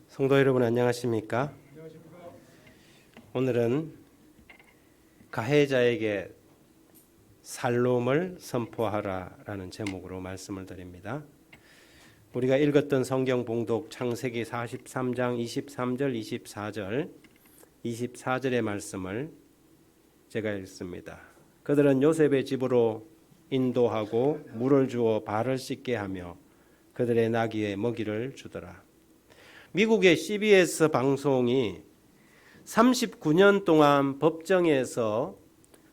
성도 여러분 안녕하십니까? 오늘은 가해자에게 살롬을 선포하라라는 제목으로 말씀을 드립니다. 우리가 읽었던 성경 봉독 창세기 43장 23절 24절의 말씀을 제가 읽습니다. 그들은 요셉의 집으로 인도하고 물을 주어 발을 씻게 하며 그들의 나귀에 먹이를 주더라. 미국의 CBS 방송이 39년 동안 법정에서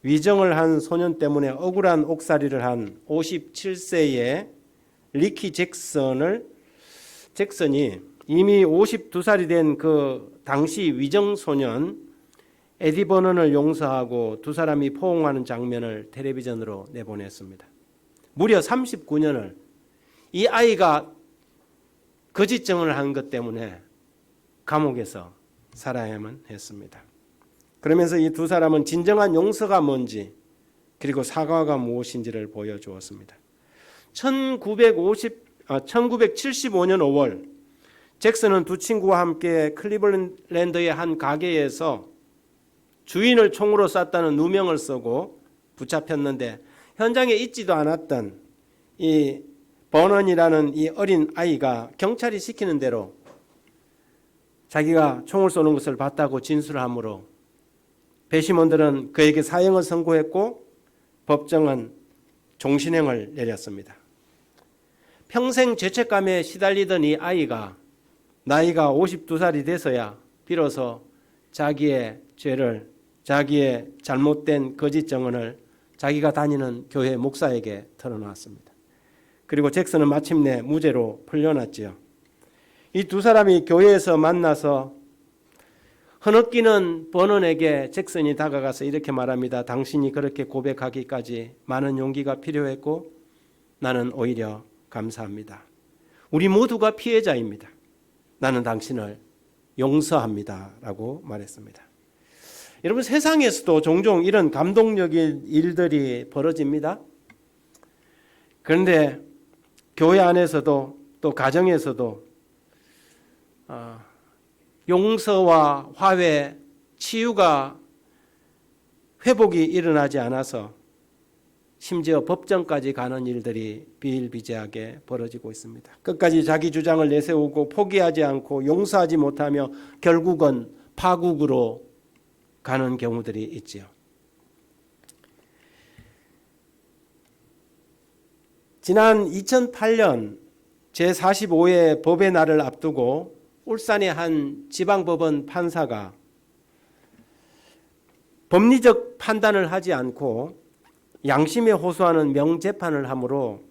위정을 한 소년 때문에 억울한 옥살이를 한 57세의 리키 잭슨이 이미 52살이 된 그 당시 위정 소년 에디 버넌을 용서하고 두 사람이 포옹하는 장면을 텔레비전으로 내보냈습니다. 무려 39년을 이 아이가 거짓증을 한 것 때문에 감옥에서 살아야만 했습니다. 그러면서 이 두 사람은 진정한 용서가 뭔지 그리고 사과가 무엇인지를 보여주었습니다. 1975년 5월 잭슨은 두 친구와 함께 클리블랜드의 한 가게에서 주인을 총으로 쐈다는 누명을 쓰고 붙잡혔는데 현장에 있지도 않았던 이 버넌이라는 이 어린 아이가 경찰이 시키는 대로 자기가 총을 쏘는 것을 봤다고 진술하므로 배심원들은 그에게 사형을 선고했고 법정은 종신형을 내렸습니다. 평생 죄책감에 시달리던 이 아이가 나이가 52살이 돼서야 비로소 자기의 죄를, 자기의 잘못된 거짓 증언을 자기가 다니는 교회 목사에게 털어놨습니다. 그리고 잭슨은 마침내 무죄로 풀려났지요. 이 두 사람이 교회에서 만나서 흐느끼는 버넌에게 잭슨이 다가가서 이렇게 말합니다. 당신이 그렇게 고백하기까지 많은 용기가 필요했고 나는 오히려 감사합니다. 우리 모두가 피해자입니다. 나는 당신을 용서합니다. 라고 말했습니다. 여러분, 세상에서도 종종 이런 감동적인 일들이 벌어집니다. 그런데 교회 안에서도 또 가정에서도 용서와 화해, 치유가 회복이 일어나지 않아서 심지어 법정까지 가는 일들이 비일비재하게 벌어지고 있습니다. 끝까지 자기 주장을 내세우고 포기하지 않고 용서하지 못하며 결국은 파국으로 가는 경우들이 있지요. 지난 2008년 제45회 법의 날을 앞두고 울산의 한 지방법원 판사가 법리적 판단을 하지 않고 양심에 호소하는 명재판을 함으로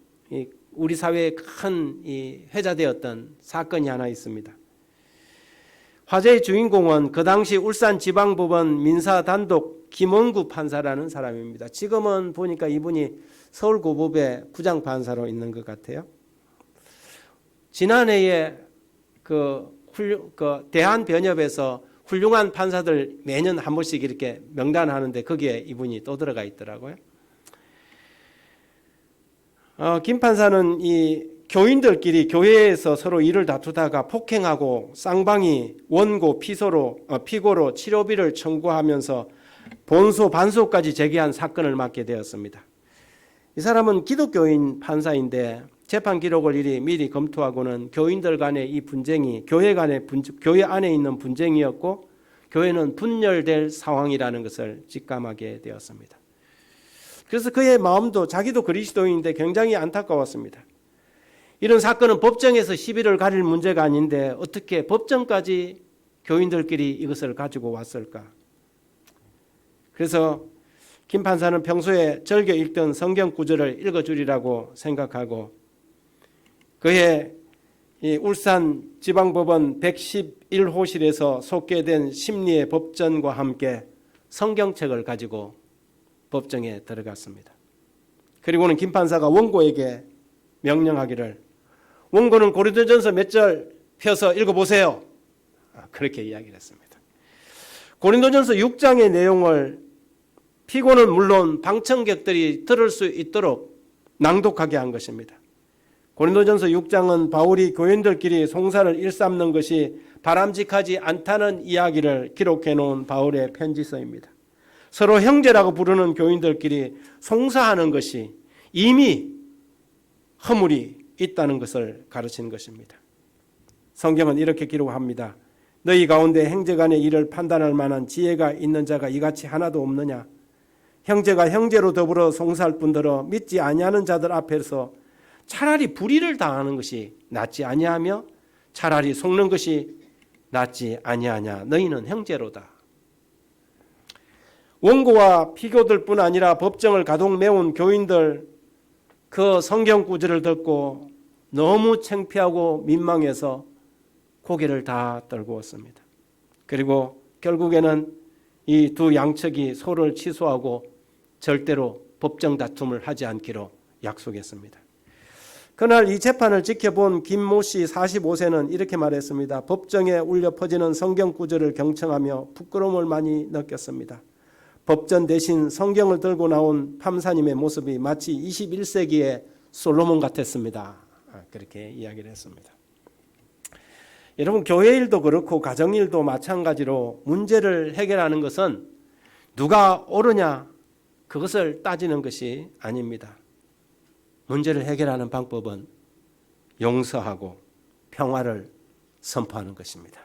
우리 사회에 큰 회자되었던 사건이 하나 있습니다. 화제의 주인공은 그 당시 울산지방법원 민사단독 김원구 판사라는 사람입니다. 지금은 보니까 이분이 서울고법의 부장판사로 있는 것 같아요. 지난해에 대한변협에서 훌륭한 판사들 매년 한 번씩 이렇게 명단하는데 거기에 이분이 또 들어가 있더라고요. 김 판사는 이 교인들끼리 교회에서 서로 일을 다투다가 폭행하고 쌍방이 원고 피고로 치료비를 청구하면서 본소 반소까지 제기한 사건을 맡게 되었습니다. 이 사람은 기독교인 판사인데 재판 기록을 미리 검토하고는 교인들 간의 이 분쟁이 교회 안에 있는 분쟁이었고 교회는 분열될 상황이라는 것을 직감하게 되었습니다. 그래서 그의 마음도 자기도 그리스도인인데 굉장히 안타까웠습니다. 이런 사건은 법정에서 시비를 가릴 문제가 아닌데 어떻게 법정까지 교인들끼리 이것을 가지고 왔을까? 그래서 김 판사는 평소에 즐겨 읽던 성경 구절을 읽어주리라고 생각하고 그의 울산 지방법원 111호실에서 속개된 심리의 법전과 함께 성경책을 가지고 법정에 들어갔습니다. 그리고는 김 판사가 원고에게 명령하기를 원고는 고린도전서 몇 절 펴서 읽어보세요. 그렇게 이야기를 했습니다. 고린도전서 6장의 내용을 피고는 물론 방청객들이 들을 수 있도록 낭독하게 한 것입니다. 고린도전서 6장은 바울이 교인들끼리 송사를 일삼는 것이 바람직하지 않다는 이야기를 기록해 놓은 바울의 편지서입니다. 서로 형제라고 부르는 교인들끼리 송사하는 것이 이미 허물이 있다는 것을 가르치는 것입니다. 성경은 이렇게 기록합니다. 너희 가운데 형제간의 일을 판단할 만한 지혜가 있는 자가 이같이 하나도 없느냐? 형제가 형제로 더불어 송사할 뿐더러 믿지 아니하는 자들 앞에서 차라리 불의를 당하는 것이 낫지 아니하며 차라리 속는 것이 낫지 아니하냐? 너희는 형제로다. 원고와 피고들뿐 아니라 법정을 가동 메운 교인들 그 성경 구절을 듣고 너무 창피하고 민망해서 고개를 다 떨구었습니다. 그리고 결국에는 이 두 양측이 소를 취소하고 절대로 법정 다툼을 하지 않기로 약속했습니다. 그날 이 재판을 지켜본 김모 씨 45세는 이렇게 말했습니다. 법정에 울려 퍼지는 성경 구절을 경청하며 부끄러움을 많이 느꼈습니다. 법전 대신 성경을 들고 나온 판사님의 모습이 마치 21세기의 솔로몬 같았습니다. 그렇게 이야기를 했습니다. 여러분, 교회 일도 그렇고 가정 일도 마찬가지로 문제를 해결하는 것은 누가 옳으냐 그것을 따지는 것이 아닙니다. 문제를 해결하는 방법은 용서하고 평화를 선포하는 것입니다.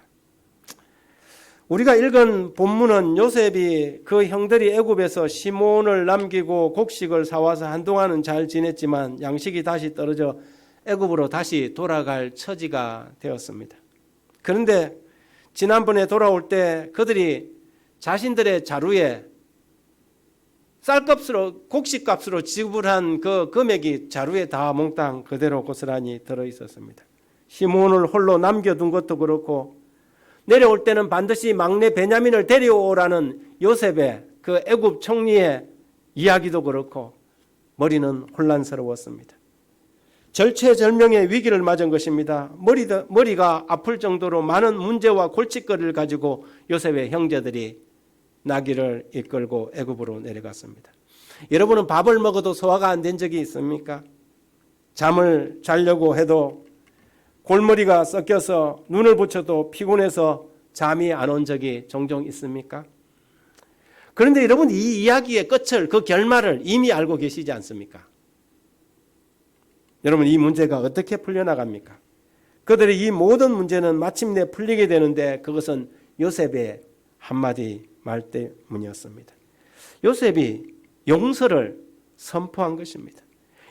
우리가 읽은 본문은 요셉이 그 형들이 애굽에서 시몬을 남기고 곡식을 사와서 한동안은 잘 지냈지만 양식이 다시 떨어져 애굽으로 다시 돌아갈 처지가 되었습니다. 그런데 지난번에 돌아올 때 그들이 자신들의 자루에 쌀값으로 곡식값으로 지불한 그 금액이 자루에 다 몽땅 그대로 고스란히 들어있었습니다. 시몬을 홀로 남겨둔 것도 그렇고 내려올 때는 반드시 막내 베냐민을 데려오라는 요셉의 그 애굽 총리의 이야기도 그렇고 머리는 혼란스러웠습니다. 절체절명의 위기를 맞은 것입니다. 머리가 아플 정도로 많은 문제와 골칫거리를 가지고 요셉의 형제들이 나귀를 이끌고 애굽으로 내려갔습니다. 여러분은 밥을 먹어도 소화가 안 된 적이 있습니까? 잠을 자려고 해도 골머리가 썩혀서 눈을 붙여도 피곤해서 잠이 안 온 적이 종종 있습니까? 그런데 여러분, 이 이야기의 끝을, 그 결말을 이미 알고 계시지 않습니까? 여러분, 이 문제가 어떻게 풀려나갑니까? 그들의 이 모든 문제는 마침내 풀리게 되는데 그것은 요셉의 한마디 말 때문이었습니다. 요셉이 용서를 선포한 것입니다.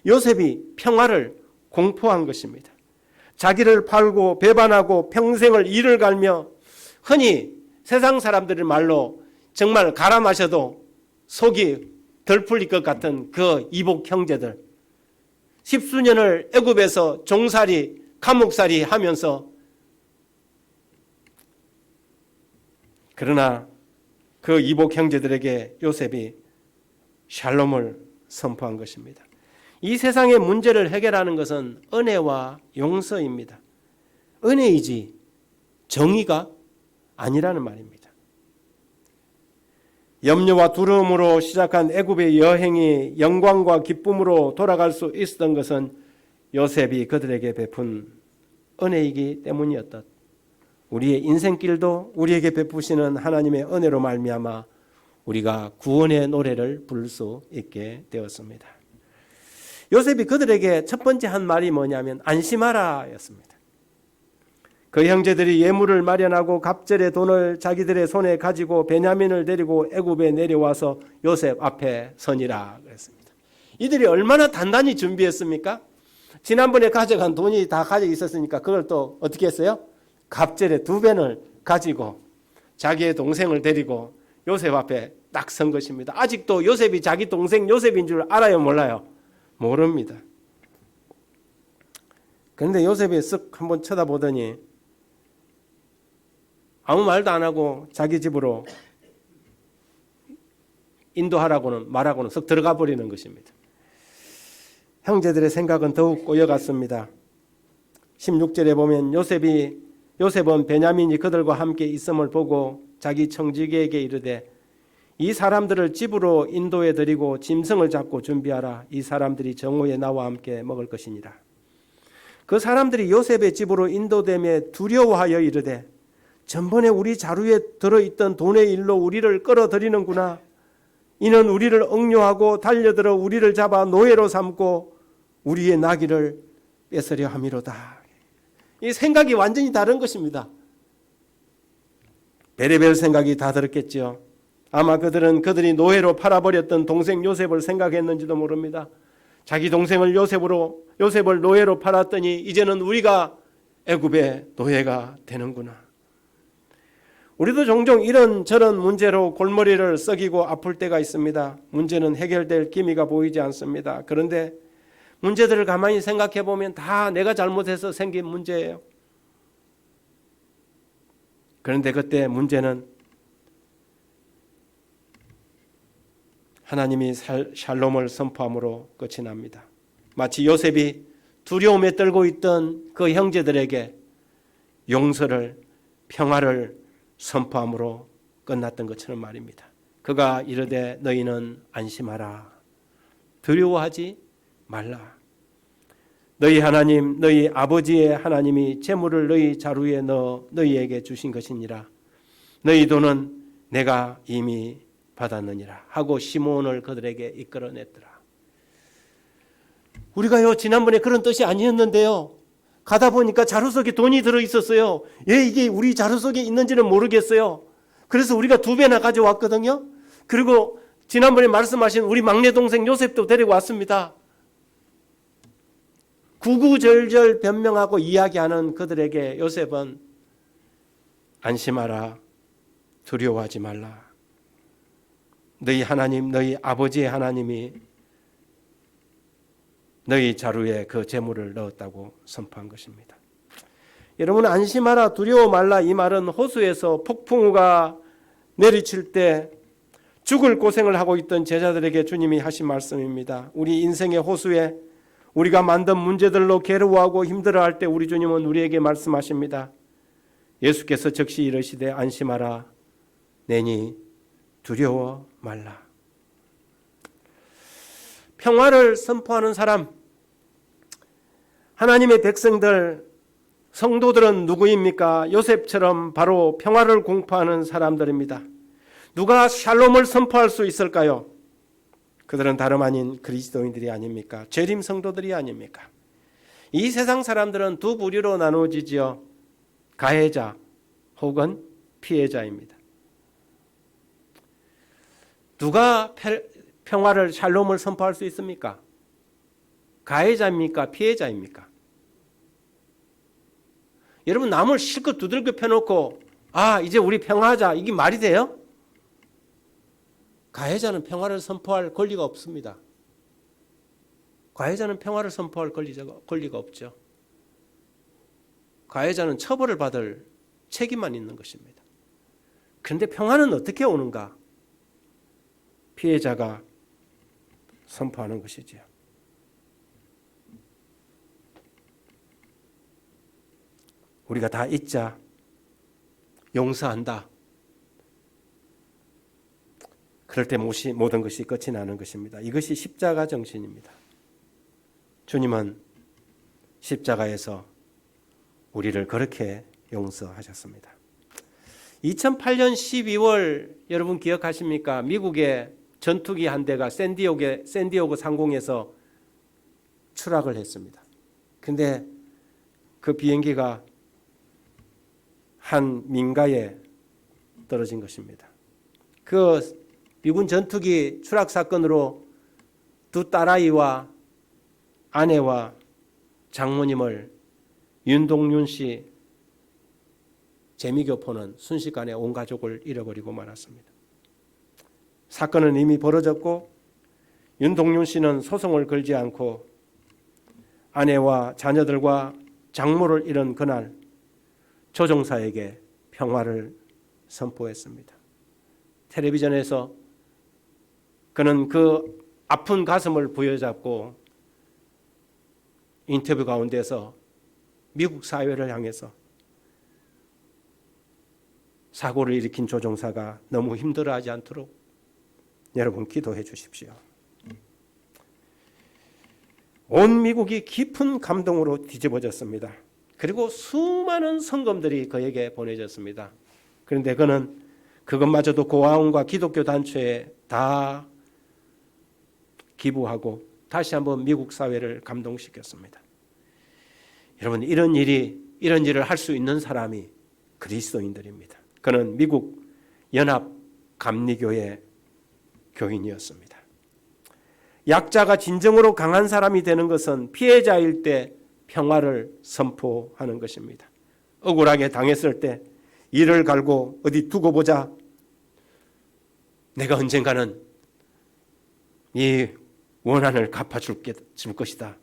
요셉이 평화를 공포한 것입니다. 자기를 팔고 배반하고 평생을 이를 갈며 흔히 세상 사람들의 말로 정말 갈아 마셔도 속이 덜 풀릴 것 같은 그 이복 형제들, 10수년을 애굽에서 종살이 감옥살이 하면서 그러나 그 이복 형제들에게 요셉이 샬롬을 선포한 것입니다. 이 세상의 문제를 해결하는 것은 은혜와 용서입니다. 은혜이지 정의가 아니라는 말입니다. 염려와 두려움으로 시작한 애굽의 여행이 영광과 기쁨으로 돌아갈 수 있었던 것은 요셉이 그들에게 베푼 은혜이기 때문이었다. 우리의 인생길도 우리에게 베푸시는 하나님의 은혜로 말미암아 우리가 구원의 노래를 부를 수 있게 되었습니다. 요셉이 그들에게 첫 번째 한 말이 뭐냐면 안심하라 였습니다. 그 형제들이 예물을 마련하고 갑절의 돈을 자기들의 손에 가지고 베냐민을 데리고 애굽에 내려와서 요셉 앞에 서니라 그랬습니다. 이들이 얼마나 단단히 준비했습니까? 지난번에 가져간 돈이 다 가지고 있었으니까 그걸 또 어떻게 했어요? 갑절의 2배를 가지고 자기의 동생을 데리고 요셉 앞에 딱 선 것입니다. 아직도 요셉이 자기 동생 요셉인 줄 알아요, 몰라요? 모릅니다. 그런데 요셉이 쓱 한번 쳐다보더니 아무 말도 안 하고 자기 집으로 인도하라고는 말하고는 쓱 들어가 버리는 것입니다. 형제들의 생각은 더욱 꼬여갔습니다. 16절에 보면 요셉은 베냐민이 그들과 함께 있음을 보고 자기 청지기에게 이르되 이 사람들을 집으로 인도해 드리고 짐승을 잡고 준비하라. 이 사람들이 정오에 나와 함께 먹을 것이니라. 그 사람들이 요셉의 집으로 인도됨에 두려워하여 이르되 전번에 우리 자루에 들어있던 돈의 일로 우리를 끌어들이는구나. 이는 우리를 억류하고 달려들어 우리를 잡아 노예로 삼고 우리의 나귀를 뺏으려 함이로다. 이 생각이 완전히 다른 것입니다. 베레벨 생각이 다 들었겠죠. 아마 그들은 그들이 노예로 팔아버렸던 동생 요셉을 생각했는지도 모릅니다. 자기 동생을 요셉을 노예로 팔았더니 이제는 우리가 애굽의 노예가 되는구나. 우리도 종종 이런저런 문제로 골머리를 썩이고 아플 때가 있습니다. 문제는 해결될 기미가 보이지 않습니다. 그런데 문제들을 가만히 생각해 보면 다 내가 잘못해서 생긴 문제예요. 그런데 그때 문제는 하나님이 샬롬을 선포함으로 끝이 납니다. 마치 요셉이 두려움에 떨고 있던 그 형제들에게 용서를, 평화를 선포함으로 끝났던 것처럼 말입니다. 그가 이르되 너희는 안심하라. 두려워하지 말라. 너희 하나님, 너희 아버지의 하나님이 재물을 너희 자루에 넣어 너희에게 주신 것이니라. 너희 돈은 내가 이미 받았느니라 하고 시몬을 그들에게 이끌어냈더라. 우리가요 지난번에 그런 뜻이 아니었는데요. 가다 보니까 자루 속에 돈이 들어있었어요. 왜 이게 우리 자루 속에 있는지는 모르겠어요. 그래서 우리가 2배나 가져왔거든요. 그리고 지난번에 말씀하신 우리 막내 동생 요셉도 데리고 왔습니다. 구구절절 변명하고 이야기하는 그들에게 요셉은 안심하라, 두려워하지 말라. 너희 하나님, 너희 아버지의 하나님이 너희 자루에 그 재물을 넣었다고 선포한 것입니다. 여러분 안심하라, 두려워 말라 이 말은 호수에서 폭풍우가 내리칠 때 죽을 고생을 하고 있던 제자들에게 주님이 하신 말씀입니다. 우리 인생의 호수에 우리가 만든 문제들로 괴로워하고 힘들어할 때 우리 주님은 우리에게 말씀하십니다. 예수께서 즉시 이르시되 안심하라 내니 두려워 말라. 평화를 선포하는 사람, 하나님의 백성들, 성도들은 누구입니까? 요셉처럼 바로 평화를 공포하는 사람들입니다. 누가 샬롬을 선포할 수 있을까요? 그들은 다름 아닌 그리스도인들이 아닙니까? 재림 성도들이 아닙니까? 이 세상 사람들은 두 부류로 나누어지지요. 가해자 혹은 피해자입니다. 누가 평화를 샬롬을 선포할 수 있습니까? 가해자입니까? 피해자입니까? 여러분 남을 실컷 두들겨 펴놓고 이제 우리 평화하자 이게 말이 돼요? 가해자는 평화를 선포할 권리가 없습니다. 가해자는 평화를 선포할 권리가 없죠. 가해자는 처벌을 받을 책임만 있는 것입니다. 그런데 평화는 어떻게 오는가? 피해자가 선포하는 것이지요. 우리가 다 잊자, 용서한다. 그럴 때 모든 것이 끝이 나는 것입니다. 이것이 십자가 정신입니다. 주님은 십자가에서 우리를 그렇게 용서하셨습니다. 2008년 12월 여러분 기억하십니까? 미국의 전투기 한 대가 샌디에고 상공에서 추락을 했습니다. 근데 그 비행기가 한 민가에 떨어진 것입니다. 그 미군 전투기 추락 사건으로 두 딸아이와 아내와 장모님을 윤동윤 씨 재미교포는 순식간에 온 가족을 잃어버리고 말았습니다. 사건은 이미 벌어졌고 윤동윤 씨는 소송을 걸지 않고 아내와 자녀들과 장모를 잃은 그날 조종사에게 평화를 선포했습니다. 텔레비전에서 그는 그 아픈 가슴을 부여잡고 인터뷰 가운데서 미국 사회를 향해서 사고를 일으킨 조종사가 너무 힘들어하지 않도록 여러분 기도해 주십시오. 온 미국이 깊은 감동으로 뒤집어졌습니다. 그리고 수많은 성금들이 그에게 보내졌습니다. 그런데 그는 그것마저도 고아원과 기독교 단체에 다 기부하고 다시 한번 미국 사회를 감동시켰습니다. 여러분, 이런 일을 할 수 있는 사람이 그리스도인들입니다. 그는 미국 연합 감리교회 교인이었습니다. 약자가 진정으로 강한 사람이 되는 것은 피해자일 때 평화를 선포하는 것입니다. 억울하게 당했을 때 이를 갈고 어디 두고 보자. 내가 언젠가는 이 원한을 갚아줄 것이다.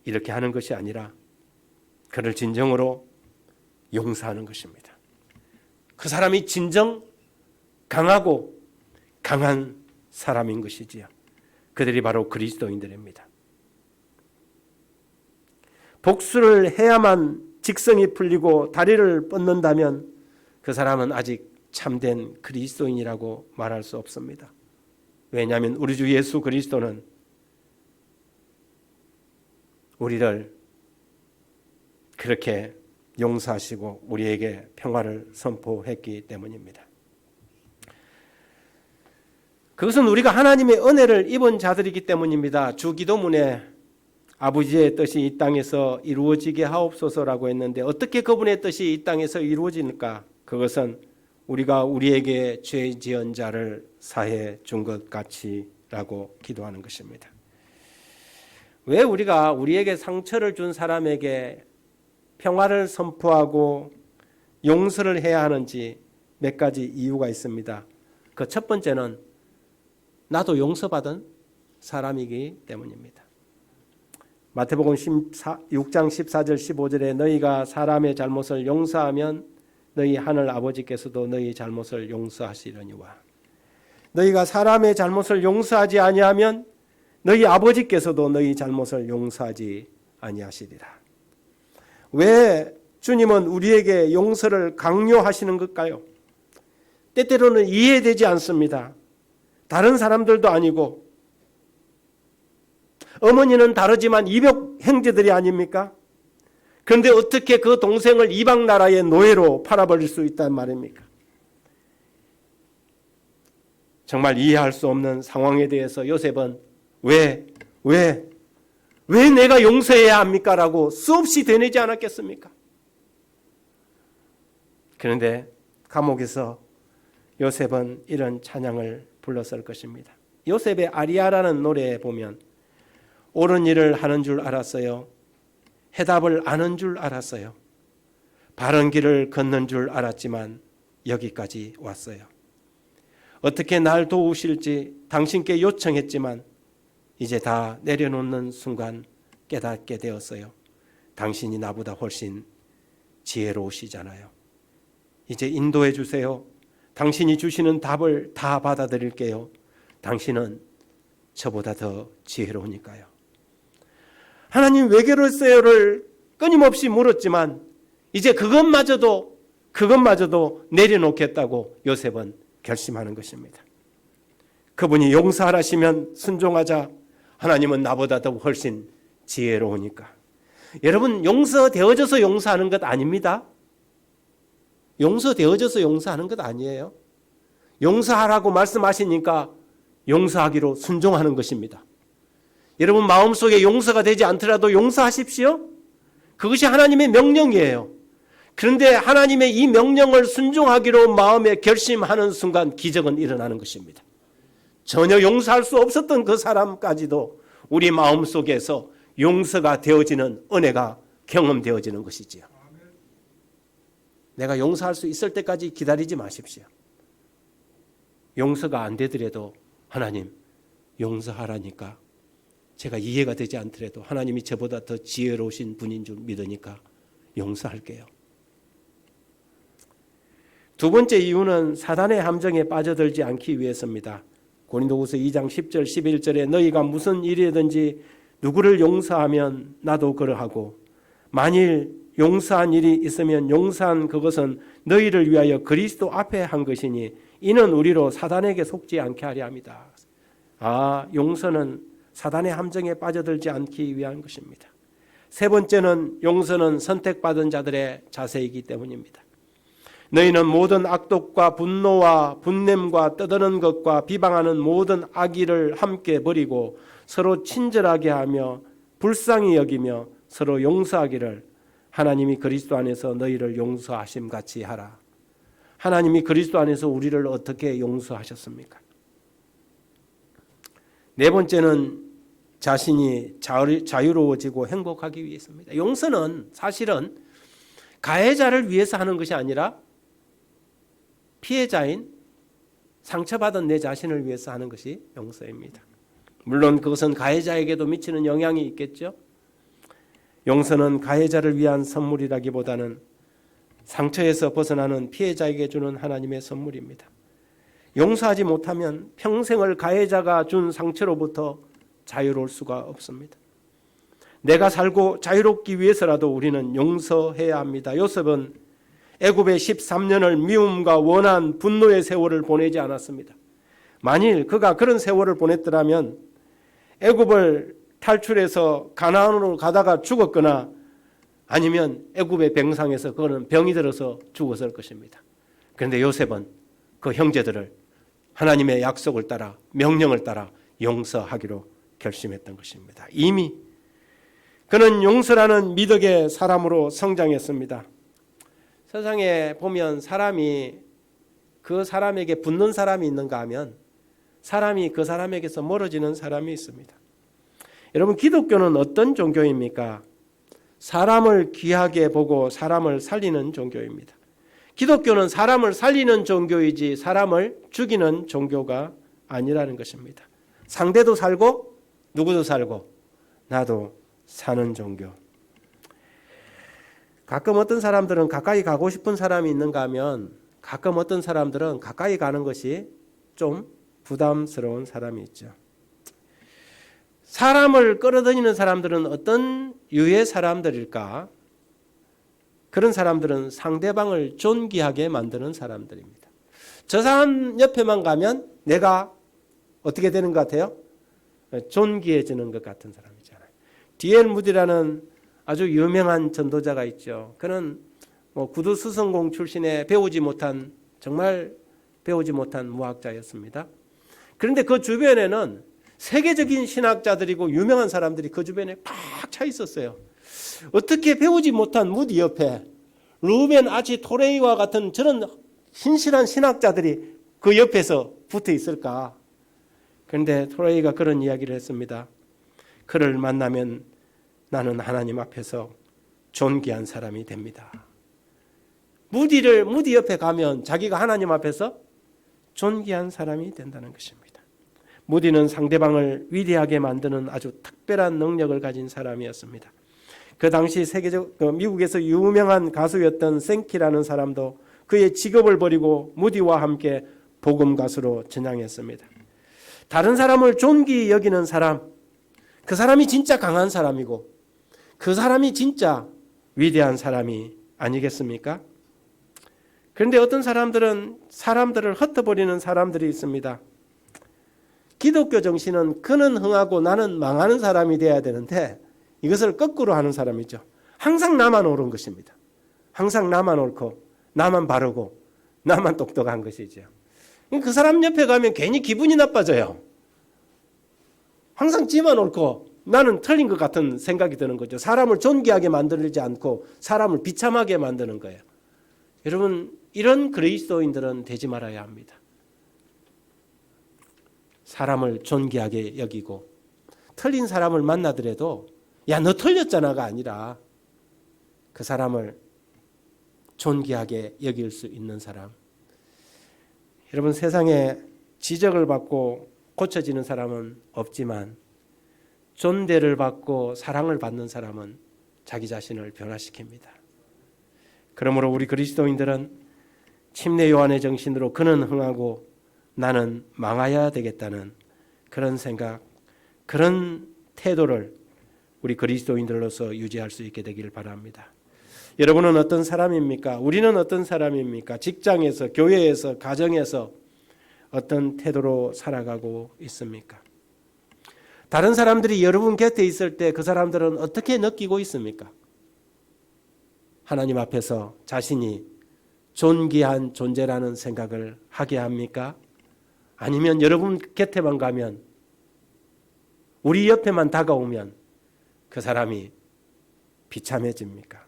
이렇게 하는 것이 아니라 그를 진정으로 용서하는 것입니다. 그 사람이 진정 강하고 강한 사람인 것이지요. 그들이 바로 그리스도인들입니다. 복수를 해야만 직성이 풀리고 다리를 뻗는다면 그 사람은 아직 참된 그리스도인이라고 말할 수 없습니다. 왜냐하면 우리 주 예수 그리스도는 우리를 그렇게 용서하시고 우리에게 평화를 선포했기 때문입니다. 그것은 우리가 하나님의 은혜를 입은 자들이기 때문입니다. 주기도문에 아버지의 뜻이 이 땅에서 이루어지게 하옵소서라고 했는데 어떻게 그분의 뜻이 이 땅에서 이루어질까? 그것은 우리가 우리에게 죄 지은 자를 사해 준 것 같이라고 기도하는 것입니다. 왜 우리가 우리에게 상처를 준 사람에게 평화를 선포하고 용서를 해야 하는지 몇 가지 이유가 있습니다. 그 첫 번째는 나도 용서받은 사람이기 때문입니다. 마태복음 6장 14절 15절에 너희가 사람의 잘못을 용서하면 너희 하늘 아버지께서도 너희 잘못을 용서하시려니와 너희가 사람의 잘못을 용서하지 아니하면 너희 아버지께서도 너희 잘못을 용서하지 아니하시리라. 왜 주님은 우리에게 용서를 강요하시는 걸까요? 때때로는 이해되지 않습니다. 다른 사람들도 아니고 어머니는 다르지만 이복 형제들이 아닙니까? 그런데 어떻게 그 동생을 이방 나라의 노예로 팔아버릴 수 있단 말입니까? 정말 이해할 수 없는 상황에 대해서 요셉은 왜 내가 용서해야 합니까? 라고 수없이 되뇌지 않았겠습니까? 그런데 감옥에서 요셉은 이런 찬양을 불렀을 것입니다. 요셉의 아리아라는 노래에 보면 옳은 일을 하는 줄 알았어요. 해답을 아는 줄 알았어요. 바른 길을 걷는 줄 알았지만 여기까지 왔어요. 어떻게 날 도우실지 당신께 요청했지만 이제 다 내려놓는 순간 깨닫게 되었어요. 당신이 나보다 훨씬 지혜로우시잖아요. 이제 인도해 주세요. 당신이 주시는 답을 다 받아들일게요. 당신은 저보다 더 지혜로우니까요. 하나님 왜 그러세요를 끊임없이 물었지만 이제 그것마저도 내려놓겠다고 요셉은 결심하는 것입니다. 그분이 용서하시면 순종하자. 하나님은 나보다 더 훨씬 지혜로우니까. 여러분, 용서되어져서 용서하는 것 아닙니다. 용서되어져서 용서하는 것 아니에요. 용서하라고 말씀하시니까 용서하기로 순종하는 것입니다. 여러분 마음속에 용서가 되지 않더라도 용서하십시오. 그것이 하나님의 명령이에요. 그런데 하나님의 이 명령을 순종하기로 마음에 결심하는 순간 기적은 일어나는 것입니다. 전혀 용서할 수 없었던 그 사람까지도 우리 마음속에서 용서가 되어지는 은혜가 경험되어지는 것이지요. 내가 용서할 수 있을 때까지 기다리지 마십시오. 용서가 안 되더라도 하나님 용서하라니까 제가 이해가 되지 않더라도 하나님이 저보다 더 지혜로우신 분인 줄 믿으니까 용서할게요. 두 번째 이유는 사단의 함정에 빠져들지 않기 위해서입니다. 고린도후서 2장 10절 11절에 너희가 무슨 일이든지 누구를 용서하면 나도 그러하고 만일 용서한 일이 있으면 용서한 그것은 너희를 위하여 그리스도 앞에 한 것이니 이는 우리로 사단에게 속지 않게 하려 합니다. 용서는 사단의 함정에 빠져들지 않기 위한 것입니다. 세 번째는 용서는 선택받은 자들의 자세이기 때문입니다. 너희는 모든 악독과 분노와 분냄과 떠드는 것과 비방하는 모든 악의를 함께 버리고 서로 친절하게 하며 불쌍히 여기며 서로 용서하기를 하나님이 그리스도 안에서 너희를 용서하심 같이 하라. 하나님이 그리스도 안에서 우리를 어떻게 용서하셨습니까? 네 번째는 자신이 자유로워지고 행복하기 위해서입니다. 용서는 사실은 가해자를 위해서 하는 것이 아니라 피해자인 상처받은 내 자신을 위해서 하는 것이 용서입니다. 물론 그것은 가해자에게도 미치는 영향이 있겠죠. 용서는 가해자를 위한 선물이라기보다는 상처에서 벗어나는 피해자에게 주는 하나님의 선물입니다. 용서하지 못하면 평생을 가해자가 준 상처로부터 자유로울 수가 없습니다. 내가 살고 자유롭기 위해서라도 우리는 용서해야 합니다. 요셉은 애굽의 13년을 미움과 원한 분노의 세월을 보내지 않았습니다. 만일 그가 그런 세월을 보냈더라면 애굽을 탈출해서 가나안으로 가다가 죽었거나 아니면 애굽의 병상에서 그거는 병이 들어서 죽었을 것입니다. 그런데 요셉은 그 형제들을 하나님의 약속을 따라 명령을 따라 용서하기로 결심했던 것입니다. 이미 그는 용서라는 미덕의 사람으로 성장했습니다. 세상에 보면 사람이 그 사람에게 붙는 사람이 있는가 하면 사람이 그 사람에게서 멀어지는 사람이 있습니다. 여러분, 기독교는 어떤 종교입니까? 사람을 귀하게 보고 사람을 살리는 종교입니다. 기독교는 사람을 살리는 종교이지 사람을 죽이는 종교가 아니라는 것입니다. 상대도 살고 누구도 살고 나도 사는 종교. 가끔 어떤 사람들은 가까이 가고 싶은 사람이 있는가 하면 가끔 어떤 사람들은 가까이 가는 것이 좀 부담스러운 사람이 있죠. 사람을 끌어들이는 사람들은 어떤 유의 사람들일까? 그런 사람들은 상대방을 존귀하게 만드는 사람들입니다. 저 사람 옆에만 가면 내가 어떻게 되는 것 같아요? 존귀해지는 것 같은 사람이잖아요. D.L. 무디라는 아주 유명한 전도자가 있죠. 그는 구두 수성공 출신의 정말 배우지 못한 무학자였습니다. 그런데 그 주변에는 세계적인 신학자들이고 유명한 사람들이 그 주변에 팍 차 있었어요. 어떻게 배우지 못한 무디 옆에 루벤 아치 토레이와 같은 저런 신실한 신학자들이 그 옆에서 붙어 있을까? 그런데 토레이가 그런 이야기를 했습니다. 그를 만나면 나는 하나님 앞에서 존귀한 사람이 됩니다. 무디 옆에 가면 자기가 하나님 앞에서 존귀한 사람이 된다는 것입니다. 무디는 상대방을 위대하게 만드는 아주 특별한 능력을 가진 사람이었습니다. 그 당시 미국에서 유명한 가수였던 생키라는 사람도 그의 직업을 버리고 무디와 함께 복음 가수로 전향했습니다. 다른 사람을 존귀히 여기는 사람, 그 사람이 진짜 강한 사람이고 그 사람이 진짜 위대한 사람이 아니겠습니까? 그런데 어떤 사람들은 사람들을 흩어버리는 사람들이 있습니다. 기독교 정신은 그는 흥하고 나는 망하는 사람이 되어야 되는데 이것을 거꾸로 하는 사람이죠. 항상 나만 옳은 것입니다. 항상 나만 옳고 나만 바르고 나만 똑똑한 것이죠. 그 사람 옆에 가면 괜히 기분이 나빠져요. 항상 지만 옳고 나는 틀린 것 같은 생각이 드는 거죠. 사람을 존귀하게 만들지 않고 사람을 비참하게 만드는 거예요. 여러분, 이런 그리스도인들은 되지 말아야 합니다. 사람을 존귀하게 여기고 틀린 사람을 만나더라도 야, 너 틀렸잖아가 아니라 그 사람을 존귀하게 여길 수 있는 사람. 여러분, 세상에 지적을 받고 고쳐지는 사람은 없지만 존대를 받고 사랑을 받는 사람은 자기 자신을 변화시킵니다. 그러므로 우리 그리스도인들은 침례 요한의 정신으로 그는 흥하고 나는 망하여야 되겠다는 그런 생각, 그런 태도를 우리 그리스도인들로서 유지할 수 있게 되기를 바랍니다. 여러분은 어떤 사람입니까? 우리는 어떤 사람입니까? 직장에서, 교회에서, 가정에서 어떤 태도로 살아가고 있습니까? 다른 사람들이 여러분 곁에 있을 때 그 사람들은 어떻게 느끼고 있습니까? 하나님 앞에서 자신이 존귀한 존재라는 생각을 하게 합니까? 아니면 여러분 곁에만 가면, 우리 옆에만 다가오면 그 사람이 비참해집니까?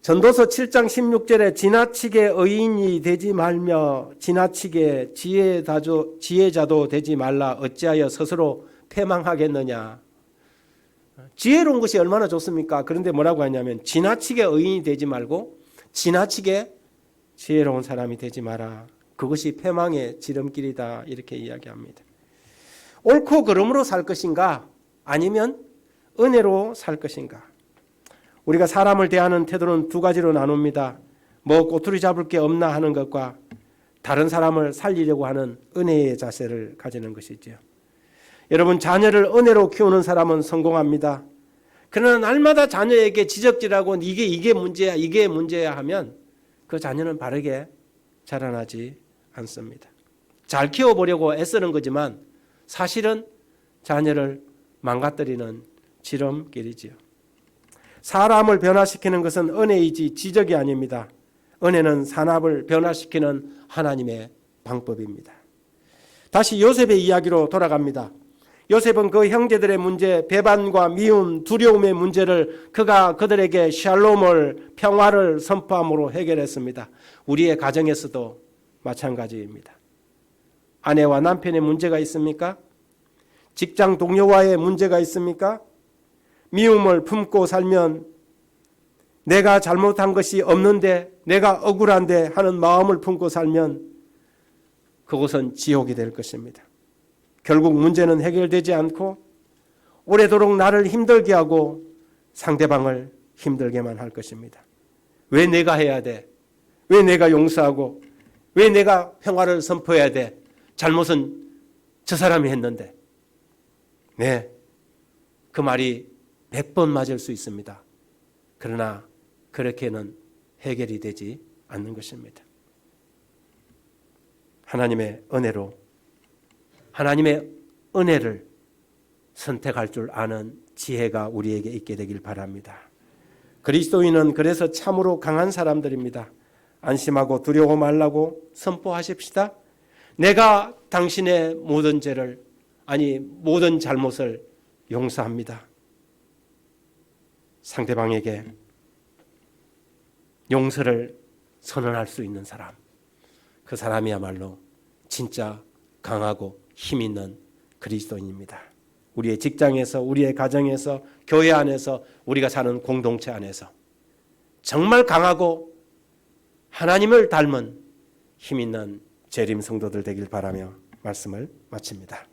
전도서 7장 16절에 지나치게 의인이 되지 말며 지나치게 지혜자도 되지 말라. 어찌하여 스스로 패망하겠느냐. 지혜로운 것이 얼마나 좋습니까? 그런데 뭐라고 하냐면 지나치게 의인이 되지 말고 지나치게 지혜로운 사람이 되지 마라. 그것이 패망의 지름길이다. 이렇게 이야기합니다. 옳고 그름으로 살 것인가? 아니면 은혜로 살 것인가? 우리가 사람을 대하는 태도는 두 가지로 나눕니다. 뭐 꼬투리 잡을 게 없나 하는 것과 다른 사람을 살리려고 하는 은혜의 자세를 가지는 것이죠. 여러분, 자녀를 은혜로 키우는 사람은 성공합니다. 그러나 날마다 자녀에게 지적질하고 이게 문제야, 이게 문제야 하면 그 자녀는 바르게 자라나지 않습니다. 잘 키워보려고 애쓰는 거지만 사실은 자녀를 망가뜨리는 지름길이지요. 사람을 변화시키는 것은 은혜이지 지적이 아닙니다. 은혜는 사람을 변화시키는 하나님의 방법입니다. 다시 요셉의 이야기로 돌아갑니다. 요셉은 그 형제들의 문제, 배반과 미움, 두려움의 문제를 그가 그들에게 샬롬을, 평화를 선포함으로 해결했습니다. 우리의 가정에서도 마찬가지입니다. 아내와 남편의 문제가 있습니까? 직장 동료와의 문제가 있습니까? 미움을 품고 살면 내가 잘못한 것이 없는데, 내가 억울한데 하는 마음을 품고 살면 그것은 지옥이 될 것입니다. 결국 문제는 해결되지 않고 오래도록 나를 힘들게 하고 상대방을 힘들게만 할 것입니다. 왜 내가 해야 돼? 왜 내가 용서하고 왜 내가 평화를 선포해야 돼? 잘못은 저 사람이 했는데. 네, 그 말이 100번 맞을 수 있습니다. 그러나 그렇게는 해결이 되지 않는 것입니다. 하나님의 은혜로, 하나님의 은혜를 선택할 줄 아는 지혜가 우리에게 있게 되길 바랍니다. 그리스도인은 그래서 참으로 강한 사람들입니다. 안심하고 두려워 말라고 선포하십시다. 내가 당신의 모든 죄를, 모든 잘못을 용서합니다. 상대방에게 용서를 선언할 수 있는 사람, 그 사람이야말로 진짜 강하고 힘 있는 그리스도인입니다. 우리의 직장에서, 우리의 가정에서, 교회 안에서, 우리가 사는 공동체 안에서 정말 강하고 하나님을 닮은 힘 있는 재림 성도들 되길 바라며 말씀을 마칩니다.